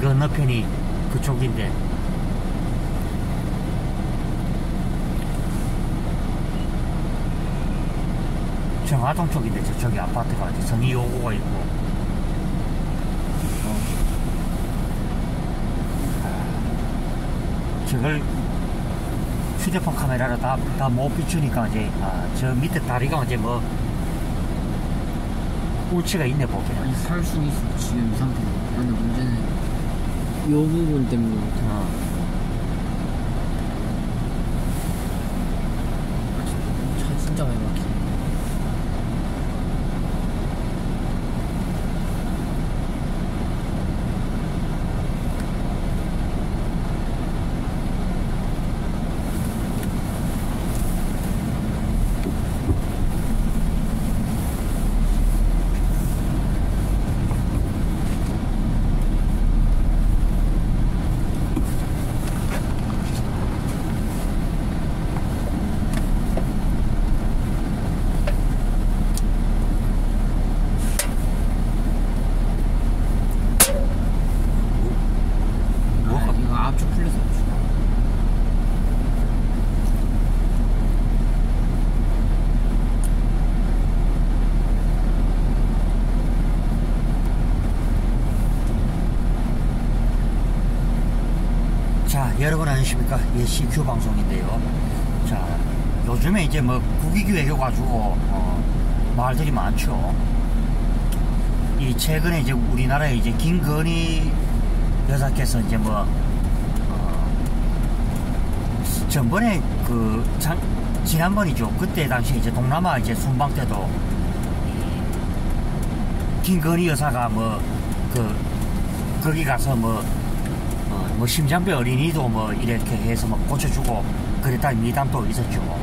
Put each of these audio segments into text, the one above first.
건너편이 그쪽인데. 정화동 쪽인데 저쪽에 아파트가 어디 성이 요구가 있고. 저걸 휴대폰 카메라로 다 못 비추니까 이제 저 밑에 다리가 이제 뭐 울치가 있네 보기에는. 아니 살 수는 있어 지금 이 상태로. 근데 문제는 요 부분 때문에 차 진짜 많이 막히네. 압축 풀렸어. 자, 여러분 안녕하십니까? 예, CQ 방송인데요. 자, 요즘에 이제 뭐 국익 외교 가지고 말들이 많죠. 이 최근에 이제 우리나라에 이제 김건희 여사께서 이제 뭐 전번에 지난번이죠. 그때 당시 이제 동남아 이제 순방 때도 김건희 여사가 거기 가서 뭐 심장병 어린이도 뭐 이렇게 해서 뭐 고쳐주고 그랬다는 미담도 있었죠.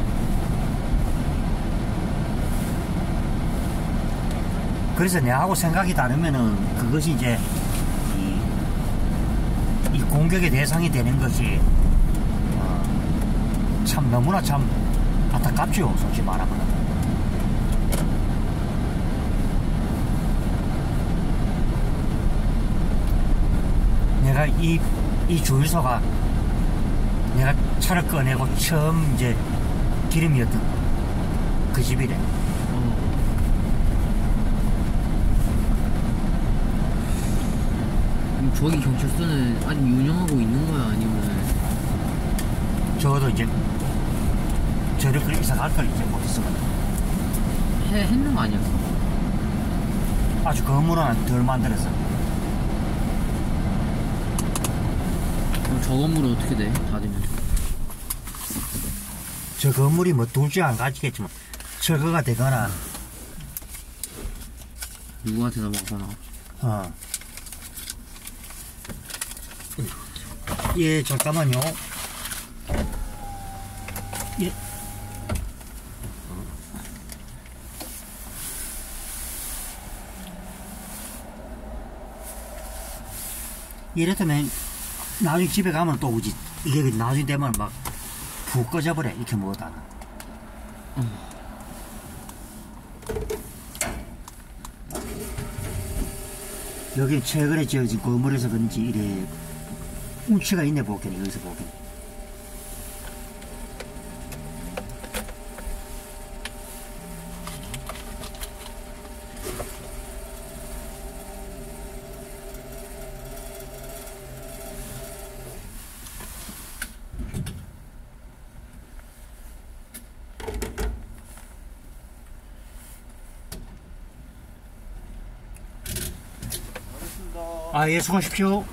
그래서 내하고 생각이 다르면은 그것이 이제 이 공격의 대상이 되는 것이 참 너무나 참 안타깝죠. 솔직히 말하면. 내가 이 주유소가 내가 차를 꺼내고 처음 이제 기름이었던 그 집이래. 저기 경찰서는 아직 운영하고 있는 거야? 아니면 저도 이제 저를 이사 갈 걸 이제 못했거든. 했는 거 아니었어? 아주 건물은 덜 만들었어. 그럼 저 건물은 어떻게 돼? 다 되면 저 건물이 뭐 둘째 안 가지겠지만 철거가 되거나 누구한테 넘어가거나. 예, 잠깐만요. 예. 이랬다면 나중에 집에 가면 또 오지. 이게 나중에 되면 막 푹 꺼져버려. 이렇게 못하나. 여기 최근에 지어진 건물에서 그런지 이래 운치가 있네 보기에는. 여기서 보기에는. 예, 수고하십시오.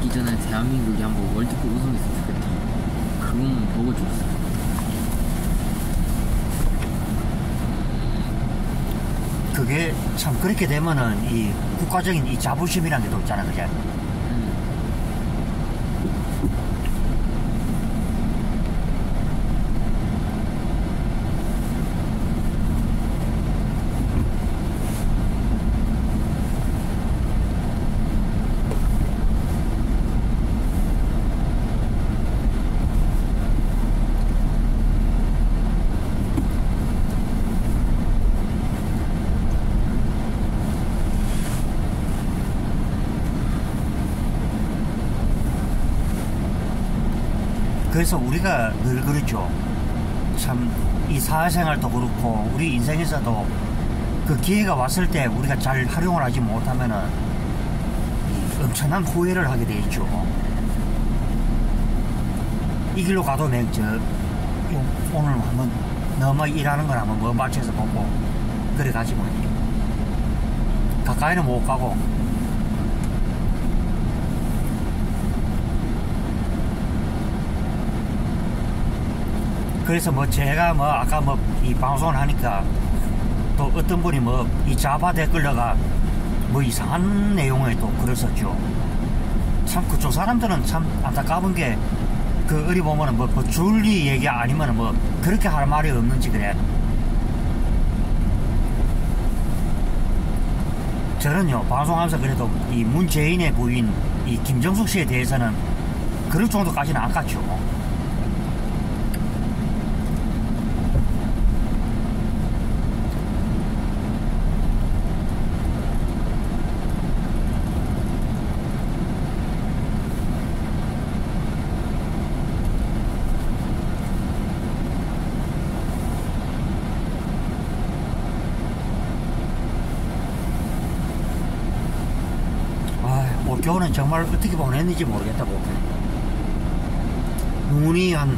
이전에 대한민국이 한번 월드컵 우승했으면 좋겠다. 그것만 보고 줬어. 그게 참 그렇게 되면은 이 국가적인 이 자부심이라는 게 또 있잖아, 그죠? 그래서 우리가 늘 그러죠. 참 이 사회생활도 그렇고 우리 인생에서도 그 기회가 왔을 때 우리가 잘 활용을 하지 못하면은 엄청난 후회를 하게 돼 있죠. 이 길로 가도 오늘 한번 너무 일하는 걸 한번 뭐 맞춰서 보고 그래 가지 뭐. 가까이는 못 가고. 그래서 뭐 제가 뭐 아까 뭐 이 방송을 하니까 또 어떤 분이 뭐 이 좌파 댓글러가 뭐 이상한 내용을 또 그랬었죠. 참 그쪽 사람들은 참 안타까운 게 그 어디 보면은 뭐 줄리 얘기 아니면은 뭐 그렇게 할 말이 없는지 그래. 저는요 방송하면서 그래도 이 문재인의 부인 이 김정숙 씨에 대해서는 그럴 정도까지는 안 갔죠. 올겨울은 정말 어떻게 보냈는지 모르겠다고. 눈이 한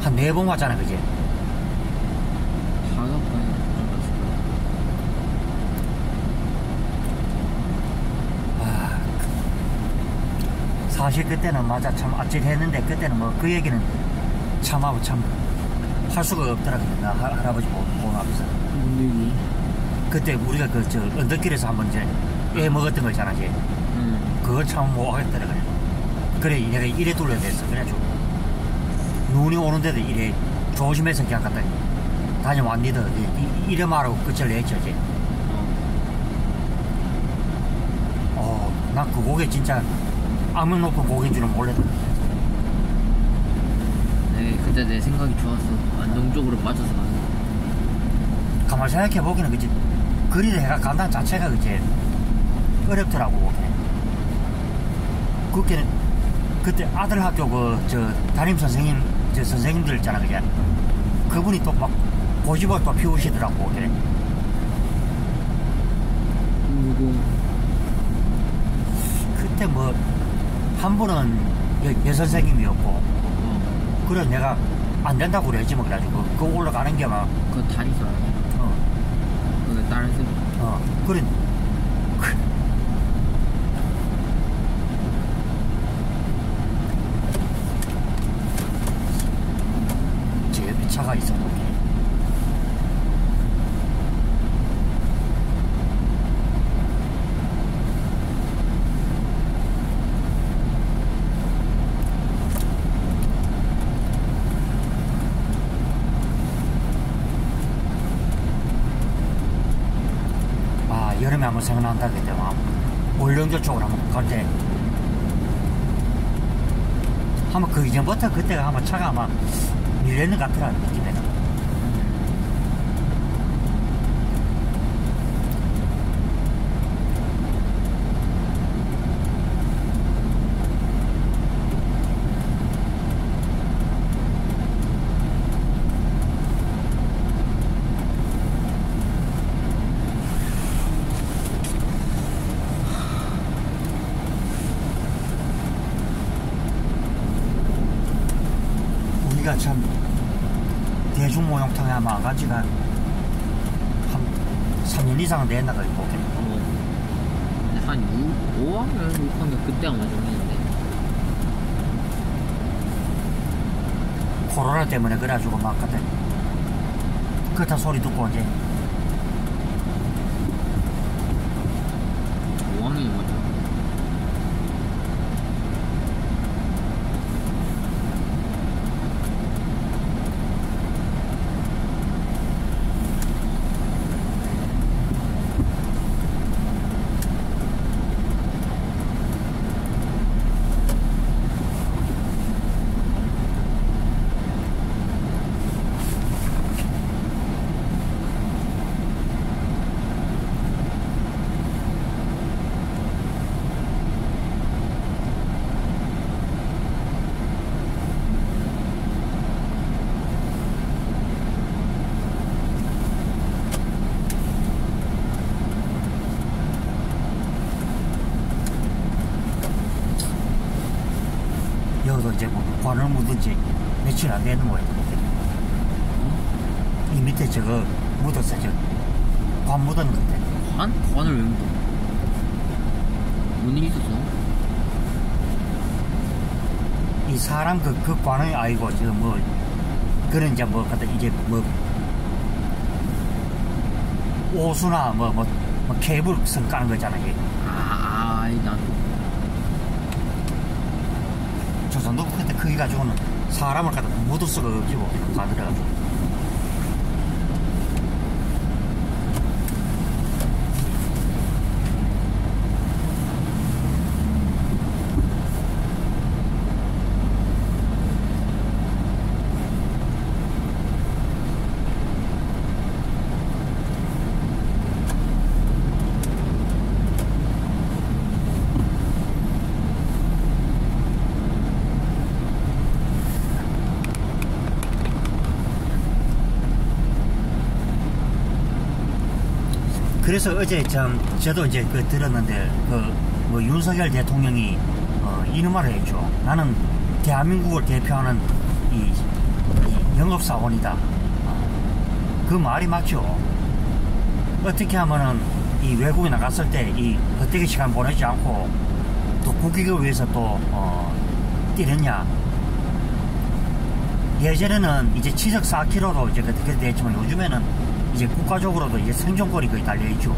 4번 왔잖아, 그지? 5번. 사실 그때는 맞아 참 아찔했는데 그때는 뭐 그 얘기는 참하고 참 할 수가 없더라고요. 나 할아버지 보고 앞에서. 그때 우리가 그 저 언덕길에서 한번 이제 애 먹었던 거 있잖아, 이제. 그걸 참 못 하겠더라 그래. 그래 내가 이래 둘러야 됐어. 그래가지고 눈이 오는데도 이래 조심해서 그냥 갔다 다녀왔니도 이래 말하고 끝을 냈죠, 이제. 난 그 고개 진짜 악명 높은 고개인 줄은 몰랐다. 네, 그때 내 생각이 좋았어. 안정적으로 빠져서 가는 거. 가만히 생각해보기는 그치 거리를 해가 간다는 자체가 그치 어렵더라고. 그때는 그때 아들 학교 담임 선생님 선생님들 있잖아, 그게 그분이 또 막 고집을 또 피우시더라고. 그래. 누구? 그때 뭐 한 분은 여선생님이었고 그래 내가 안 된다고 그랬지 뭐. 그래가지고 그 올라가는 게 막 그거 다리서 아니야? 그거 다른 쌤. 그래. 제 옆에 차가 있었는데 여름에 한번 생각난다 그때 막 올령교 쪽으로 한번 갈 때 한번 그 이전부터 그때가 아마 차가 아마 밀렸는 것 같더라 느낌에는. 우리가 참 대중모욕탕에 아마 안 간 지가 한 3년 이상 됐나 가지고. 한 5학년, 6학년 그때 아마 좀 했는데. 코로나 때문에 그래가지고 막 그때 그렇다 소리 듣고 이제 5학년이 맞아. 관을 묻은 지 며칠 안 되는 모양인데. 이 밑에 저거 묻었어, 관 묻은 건데. 관을 왜 묻어? 뭔 일 있었어? 이 사람 그 관을 아이고, 지금 뭐, 그런 이제 뭐, 이제 뭐, 오수나 뭐 케이블 선 까는 거잖아, 이게. 나도. 저 정도 그때 크기 가지고는 사람을 갖다 묻을 수가 없지, 뭐, 가들어가지고. 그래서 어제 저도 이제 들었는데 뭐 윤석열 대통령이 이런 말을 했죠. 나는 대한민국을 대표하는 이 영업사원이다. 그 말이 맞죠. 어떻게 하면은 이 외국에 나갔을 때 이 헛되게 시간 보내지 않고 또 국익을 위해서 또 뛰느냐. 예전에는 이제 치적 4km로 이제 그렇게 됐지만 요즘에는 이제 국가적으로도 이제 생존권이 거의 달려있죠.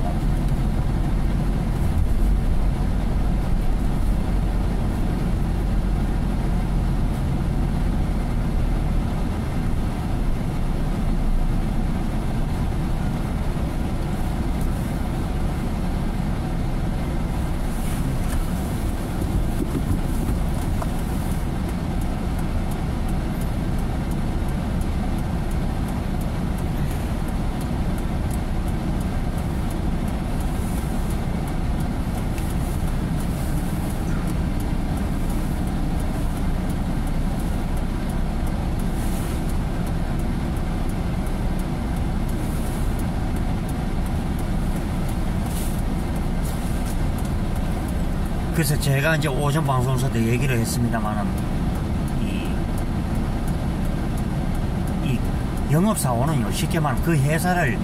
그래서 제가 이제 오전 방송에서도 얘기를 했습니다만은 이 영업사원은요, 쉽게 말하면 그 회사를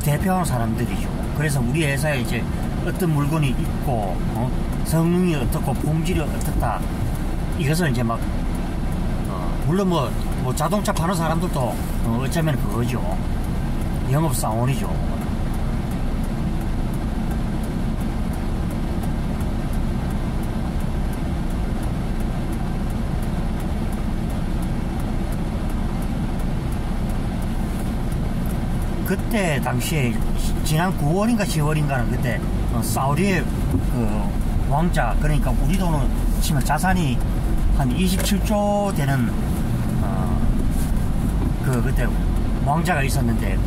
대표하는 사람들이죠. 그래서 우리 회사에 이제 어떤 물건이 있고 성능이 어떻고 품질이 어떻다, 이것을 이제 막 물론 뭐 자동차 파는 사람들도 어쩌면 그거죠. 영업사원이죠. 그때 당시에 지난 9월인가 10월인가는 그때 사우디의 그 왕자, 그러니까 우리 돈으로 치면 자산이 한 27조 되는 그때 왕자가 있었는데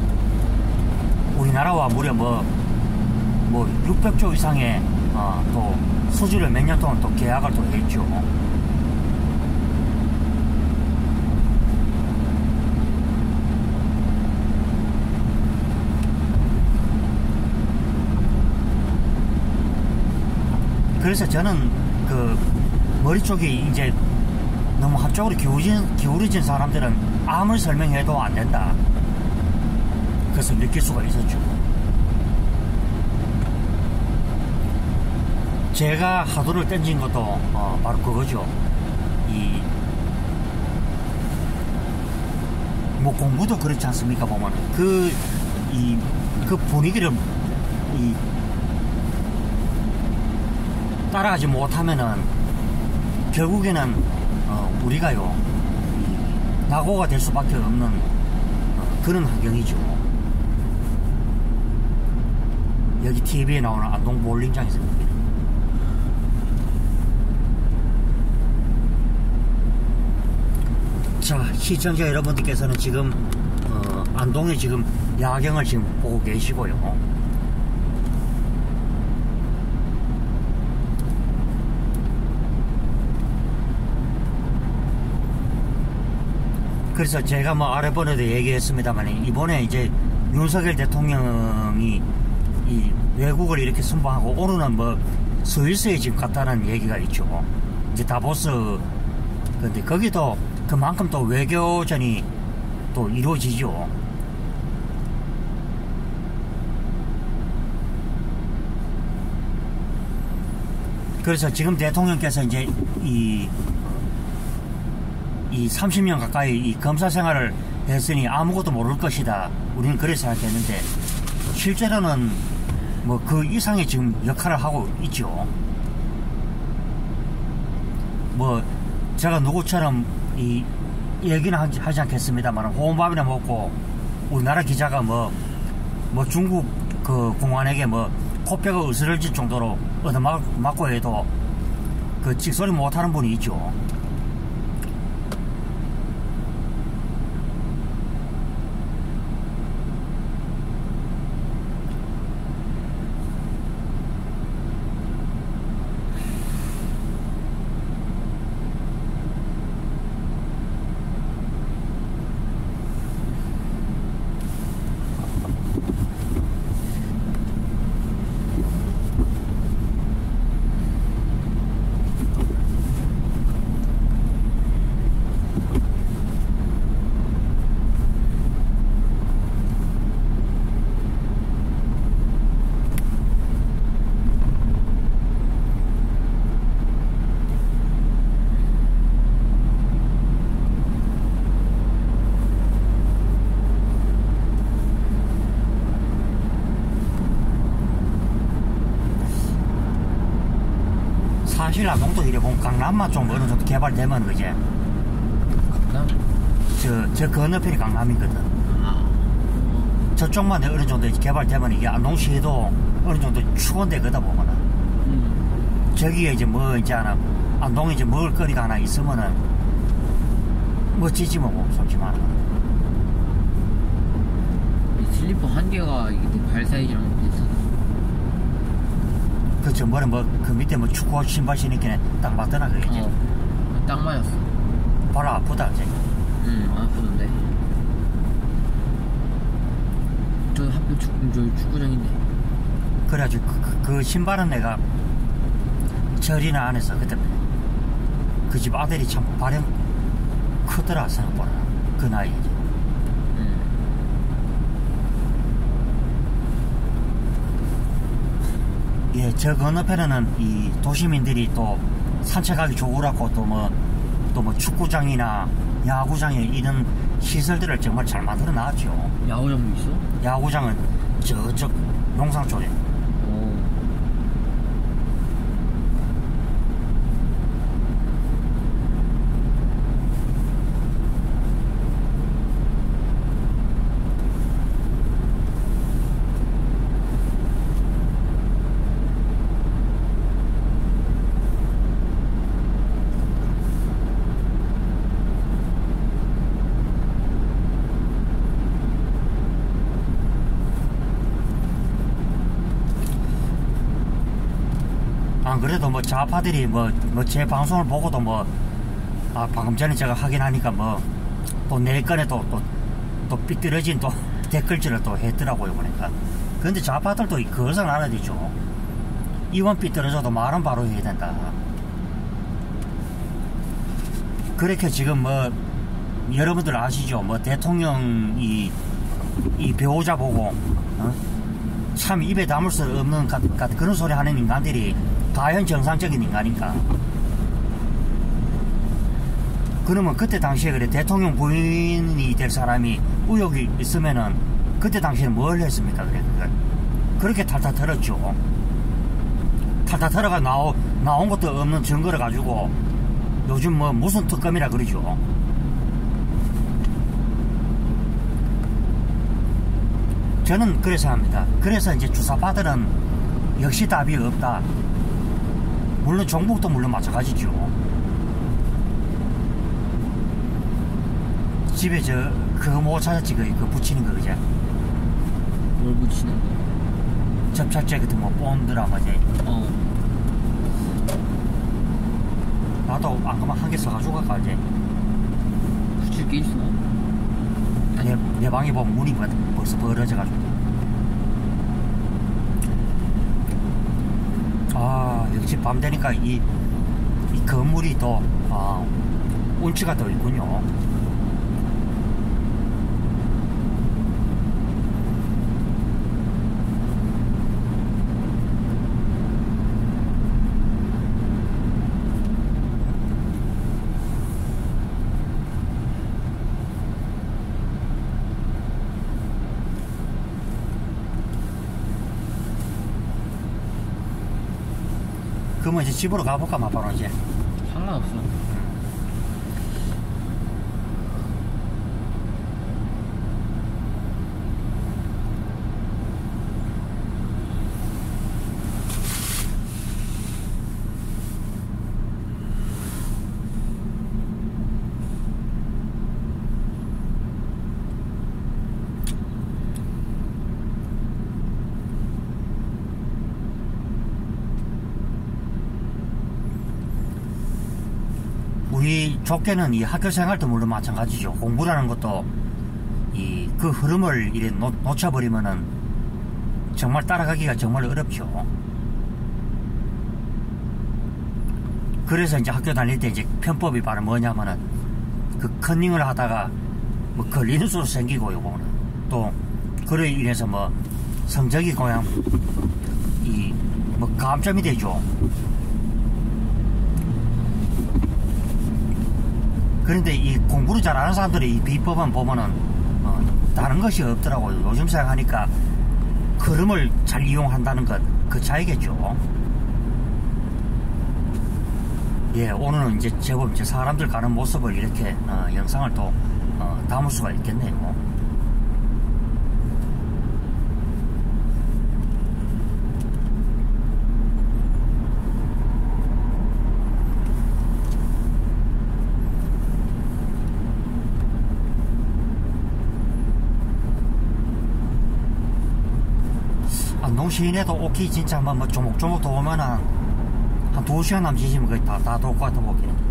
우리나라와 무려 뭐 600조 이상의 또 수주를 몇 년 동안 또 계약을 또 했죠. 그래서 저는 그 머리 쪽이 이제 너무 한쪽으로 기울어진 사람들은 아무리 설명해도 안 된다. 그래서 느낄 수가 있었죠. 제가 하도를 던진 것도 바로 그거죠. 뭐 공부도 그렇지 않습니까? 보면 그 분위기를 따라가지 못하면은 결국에는 우리가요 낙오가 될 수밖에 없는 그런 환경이죠. 여기 TV에 나오는 안동 볼링장에서 자, 시청자 여러분들께서는 지금 안동에 지금 야경을 지금 보고 계시고요. 그래서 제가 뭐 아래번에도 얘기했습니다만 이번에 이제 윤석열 대통령이 이 외국을 이렇게 순방하고 오늘은 뭐 스위스에 지금 갔다는 얘기가 있죠. 이제 다보스 근데 거기도 그만큼 또 외교전이 또 이루어지죠. 그래서 지금 대통령께서 이제 이 30년 가까이 이 검사 생활을 했으니 아무것도 모를 것이다. 우리는 그렇게 생각했는데 실제로는 뭐 그 이상의 지금 역할을 하고 있죠. 뭐 제가 누구처럼 이 얘기는 하지 않겠습니다만 호흡밥이나 먹고 우리나라 기자가 뭐 중국 그 공안에게 뭐 코뼈가 으스러질 정도로 얻어맞고 해도 그 찍소리 못하는 분이 있죠. 사실 안동도 이래 보면 강남만 좀 어느 정도 개발되면 그제 강남? 저 건너편이 강남이거든. 저쪽만 어느 정도 개발되면 이게 안동시에도 어느 정도 추건되거든 보면은. 저기에 이제 뭐 이제 하나 안동에 이제 먹을 거리가 하나 있으면은 멋지지 뭐 솔직히 말하면. 이 슬리퍼 한 개가 이게 발 사이즈랑 비슷하다. 그쵸, 그 밑에 뭐 축구 신발 신니까 딱 맞더나, 그게. 딱 맞았어. 발 아프다, 이제. 안 아프던데. 저 하필 축구장인데. 그래가지고, 그 신발은 내가 절이나 안 해서, 그때, 그 집 아들이 참 발이 크더라, 생각보다. 그 나이에. 예, 저 건너편에는 이 도시민들이 또 산책하기 좋으라고 또 뭐 축구장이나 야구장에 이런 시설들을 정말 잘 만들어 놨죠. 야구장도 있어? 야구장은 저쪽 농상 쪽에. 안 그래도 뭐 좌파들이 뭐 제 방송을 보고도 방금 전에 제가 확인하니까 또 내건에 또 삐뚤어진 또 댓글질을 또 했더라고요, 보니까. 근데 좌파들도 그것을 알아야 되죠. 이원 삐뚤어져도 말은 바로 해야 된다. 그렇게 지금 여러분들 아시죠? 대통령이 이 배우자 보고, 참 입에 담을 수 없는 그런 소리 하는 인간들이 과연 정상적인 인간인가? 그러면 그때 당시에 그래 대통령 부인이 될 사람이 의혹이 있으면은 그때 당시에는 뭘 했습니까? 그렇게 탈탈 털었죠. 탈탈 털어가 나온 것도 없는 증거를 가지고 요즘 무슨 특검이라 그러죠. 저는 그래서 합니다. 그래서 이제 주사파들은 역시 답이 없다. 물론 종북도 물론 마찬가지죠. 집에 그거 못 찾았지, 그 붙이는 거, 그제? 뭘 붙이는 거? 접착제 같은 본드라 뭐지? 나도 안 그만 한 개 써가지고 갈까, 이제? 붙일 게 있어? 내 방에 보면 문이 벌써 벌어져가지고. 역시 밤 되니까 이 건물이 또 운치가 더 있군요. 그러면 이제 집으로 가볼까, 바로 이제. 상관없어. 우리 족개는 이 학교 생활도 물론 마찬가지죠. 공부라는 것도 그 흐름을 이래 놓쳐버리면은 정말 따라가기가 정말 어렵죠. 그래서 이제 학교 다닐 때 이제 편법이 바로 뭐냐면은 그 컨닝을 하다가 뭐 걸리는 수로 생기고, 요거는 또 그로 인해서 뭐 성적이 그냥 뭐 감점이 되죠. 그런데 이 공부를 잘하는 사람들의 이 비법은 보면은 다른 것이 없더라고요. 요즘 생각하니까 흐름을 잘 이용한다는 것, 그 차이겠죠. 예, 오늘은 이제 제법 이제 사람들 가는 모습을 이렇게 영상을 또 담을 수가 있겠네요. 안동 시내도 오키 진짜 뭐 조목조목 도우면 한 2시간 남짓이면 거의 다 도울 것 같아 보기는.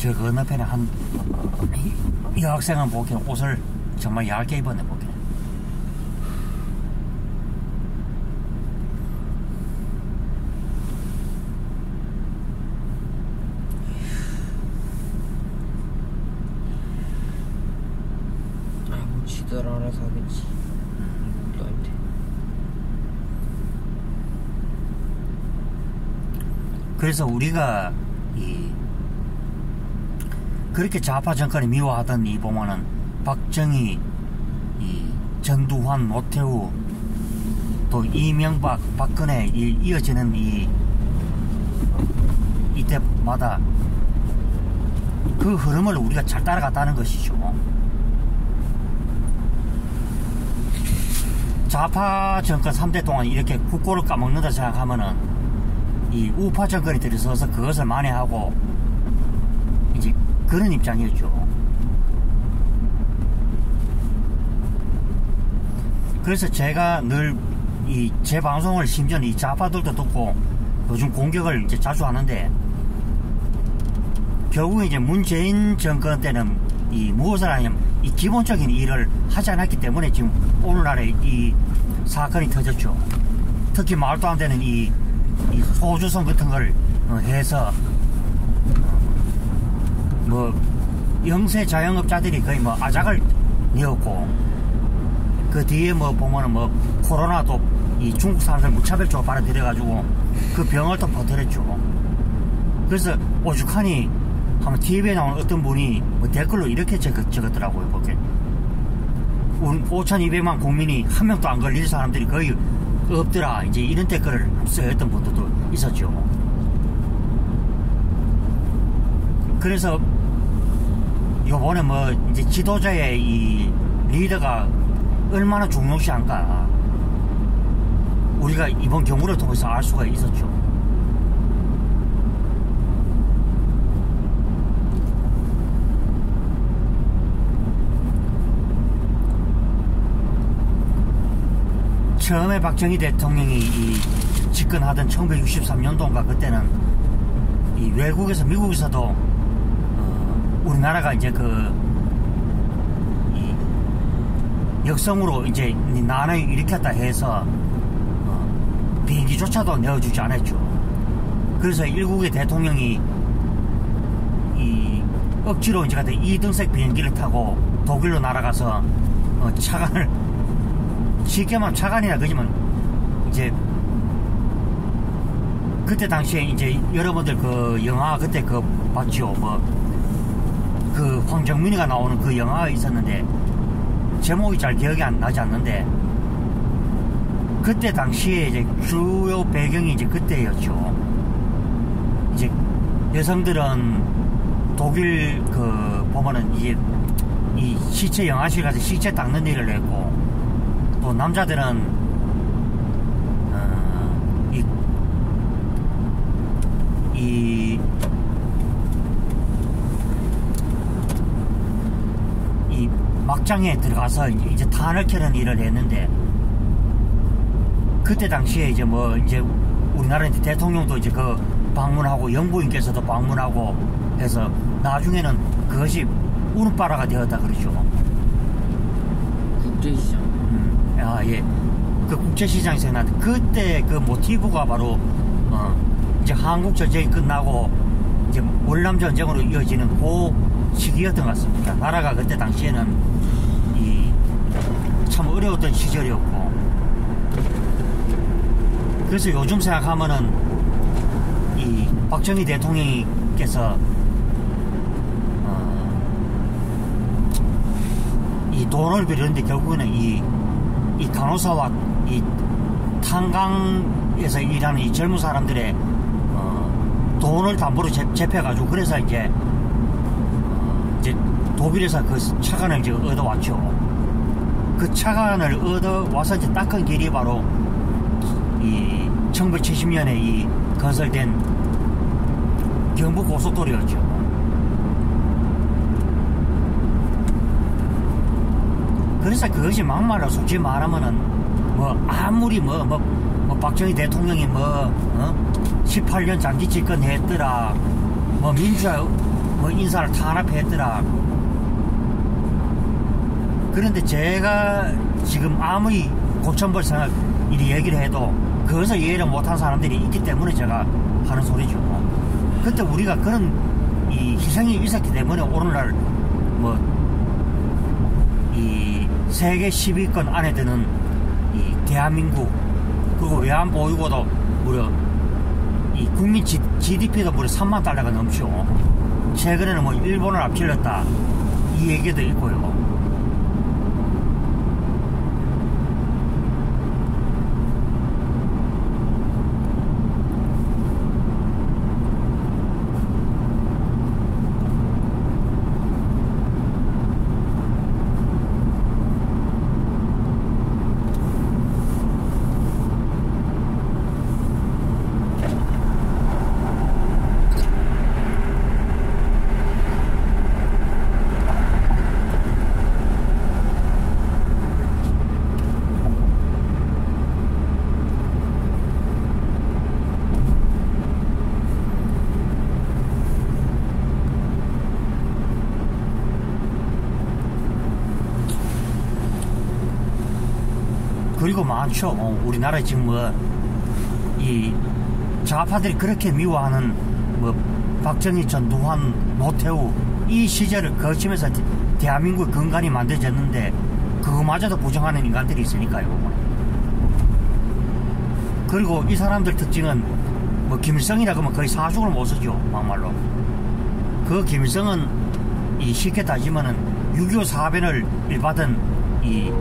저 건너편에 이 학생은 보기엔 옷을 정말 얇게 입었네, 보기엔. 아이고, 지들 알아서 하겠지. 너한테. 그래서 우리가 그렇게 좌파 정권이 미워하던 이 보면은 박정희, 전두환, 노태우, 또 이명박, 박근혜 이어지는 이때마다 그 흐름을 우리가 잘 따라갔다는 것이죠. 좌파 정권 3대 동안 이렇게 국고를 까먹는다 생각하면은 이 우파 정권이 들어서서 그것을 만회하고 이제 그런 입장이었죠. 그래서 제가 늘 제 방송을 심지어 이 좌파들도 듣고 요즘 공격을 이제 자주 하는데, 결국에 이제 문재인 정권 때는 무엇을 하냐면 이 기본적인 일을 하지 않았기 때문에 지금 오늘날의 이 사건이 터졌죠. 특히 말도 안 되는 이 소주성 같은 걸 해서 뭐 영세 자영업자들이 거의 뭐 아작을 내었고, 그 뒤에 뭐 보면은 뭐 코로나도 이 중국 사람들 무차별적으로 빨아들여가지고 그 병을 또 퍼뜨렸죠. 그래서 오죽하니 한번 TV에 나온 어떤 분이 뭐 댓글로 이렇게 적었더라고요. 그게 5,200만 국민이 한 명도 안 걸릴 사람들이 거의 없더라, 이제 이런 댓글을 써였던 분들도 있었죠. 그래서 요번에 뭐 이제 지도자의 이 리더가 얼마나 중요시한가 우리가 이번 경우를 통해서 알 수가 있었죠. 처음에 박정희 대통령이 이 집권하던 1963년도인가 그때는 이 외국에서 미국에서도 우리나라가 이제 이 역성으로 이제 난을 일으켰다 해서 비행기조차도 내어주지 않았죠. 그래서 일국의 대통령이 이 억지로 이제 2등석 비행기를 타고 독일로 날아가서 차관을 쉽게 말하면 차관이나 그지만 이제 그때 당시에 이제 여러분들 그 영화 그때 그 봤죠. 뭐 그 황정민이가 나오는 그 영화가 있었는데 제목이 잘 기억이 안 나지 않는데 그때 당시에 이제 주요 배경이 이제 그때였죠. 이제 여성들은 독일 그 보면은 이제 이 시체 영화실 가서 시체 닦는 일을 했고 또 남자들은 이 막장에 들어가서 이제 탄을 캐는 일을 했는데 그때 당시에 이제 뭐 이제 우리나라 이제 대통령도 이제 그 방문하고 영부인께서도 방문하고 해서 나중에는 그것이 울음바라가 되었다 그러죠. 국제시장. 예. 그 국제시장에서 난 그때 그 모티브가 바로 이제 한국 전쟁이 끝나고 이제 월남 전쟁으로 이어지는 그 시기였던 것 같습니다. 나라가 그때 당시에는 참 어려웠던 시절이었고 그래서 요즘 생각하면은 이 박정희 대통령께서 이 돈을 빌렸는데 결국에는 이 간호사와 이 탄광에서 일하는 이 젊은 사람들의 돈을 담보로 잡혀가지고 그래서 이제 독일에서 그 차관을 이제 얻어왔죠. 그 차관을 얻어와서 이제 닦은 길이 바로 이 1970년에 이 건설된 경부고속도로였죠. 그래서 그것이 막말로 솔직히 말하면은 뭐 아무리 뭐 박정희 대통령이 18년 장기 집권했더라 뭐 민주화 뭐 인사를 탄압했더라. 그런데 제가 지금 아무리 고천벌 생각 이리 얘기를 해도 그것을 이해를 못한 사람들이 있기 때문에 제가 하는 소리죠. 그때 우리가 그런 이 희생이 있었기 때문에 오늘날 뭐 이 세계 10위권 안에 드는 이 대한민국 그리고 외환보유고도 무려 이 국민 GDP도 무려 3만 달러가 넘죠. 최근에는 뭐 일본을 앞질렀다 이 얘기도 있고요. 그리고 많죠. 우리나라에 지금 이 좌파들이 그렇게 미워하는 박정희, 전두환, 노태우 이 시절을 거치면서 대한민국의 근간이 만들어졌는데 그거마저도 부정하는 인간들이 있으니까요. 그리고 이 사람들 특징은 김일성이라 그러면 거의 사죽을 못 쓰죠. 막말로. 그 김일성은 쉽게 따지면은 6.25 사변을 일받은 이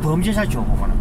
범죄자죠. 보면은.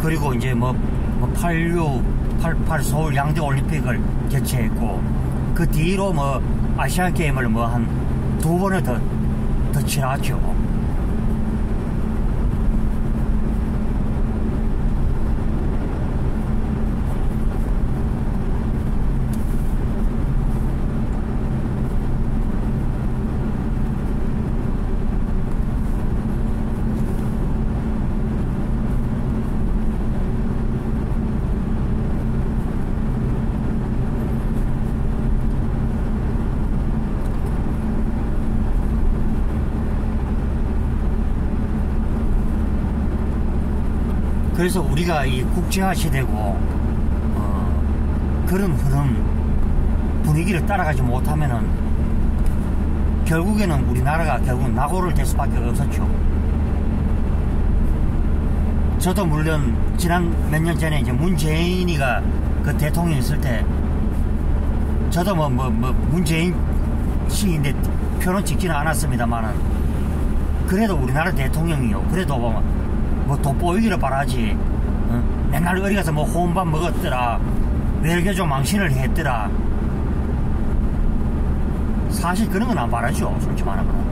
그리고 이제 뭐 86, 88 서울 양대 올림픽을 개최했고, 그 뒤로 뭐 아시안 게임을 뭐 한 2번을 더 치렀죠. 그래서 우리가 이 국제화 시대고 그런 흐름 분위기를 따라가지 못하면은 결국에는 우리나라가 결국 낙오를 될 수밖에 없었죠. 저도 물론 지난 몇 년 전에 이제 문재인이가 그 대통령 있을 때 저도 뭐 문재인 씨인데 표는 찍지는 않았습니다만은 그래도 우리나라 대통령이요. 그래도 뭐 돋보이기를 바라지. 맨날 어디 가서 뭐 호흡밥 먹었더라, 외교적 망신을 했더라. 사실 그런 건 안 바라죠, 솔직히 말하면.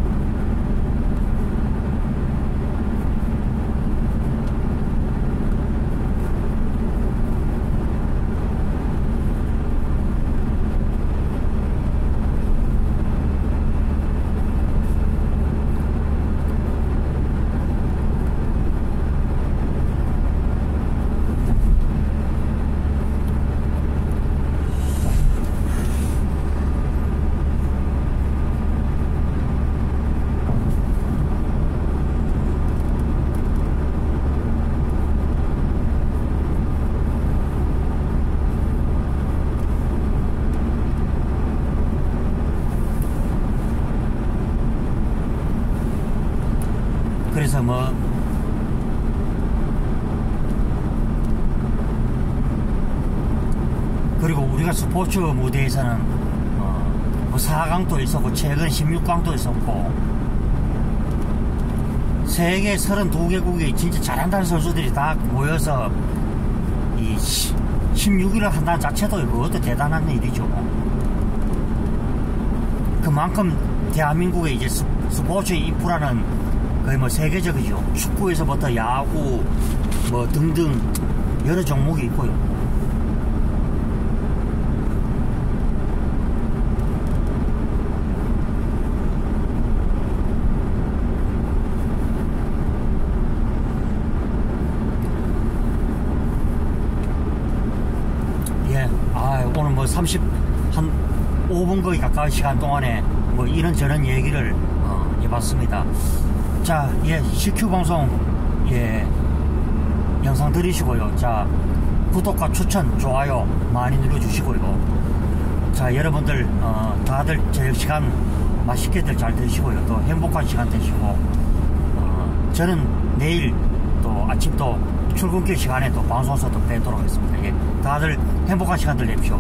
그래서 뭐 그리고 우리가 스포츠 무대에서는 뭐 4강도 있었고 최근 16강도 있었고 세계 32개국이 진짜 잘한다는 선수들이 다 모여서 이 16위를 한다는 자체도 그것도 대단한 일이죠. 그만큼 대한민국의 이제 스포츠 인프라는 거의 뭐 세계적이죠. 축구에서부터 야구 뭐 등등 여러 종목이 있고요. 예, 오늘 뭐 한 5분 거의 가까운 시간 동안에 뭐 이런저런 얘기를 해봤습니다. 자, 예, CQ 방송, 예, 영상 들으시고요. 자, 구독과 추천, 좋아요 많이 눌러주시고요. 자, 여러분들, 다들 저녁 시간 맛있게들 잘 드시고요. 또 행복한 시간 되시고, 저는 내일 또 아침 또 출근길 시간에 또 방송에서 또 뵙도록 하겠습니다. 예, 다들 행복한 시간들 내십시오.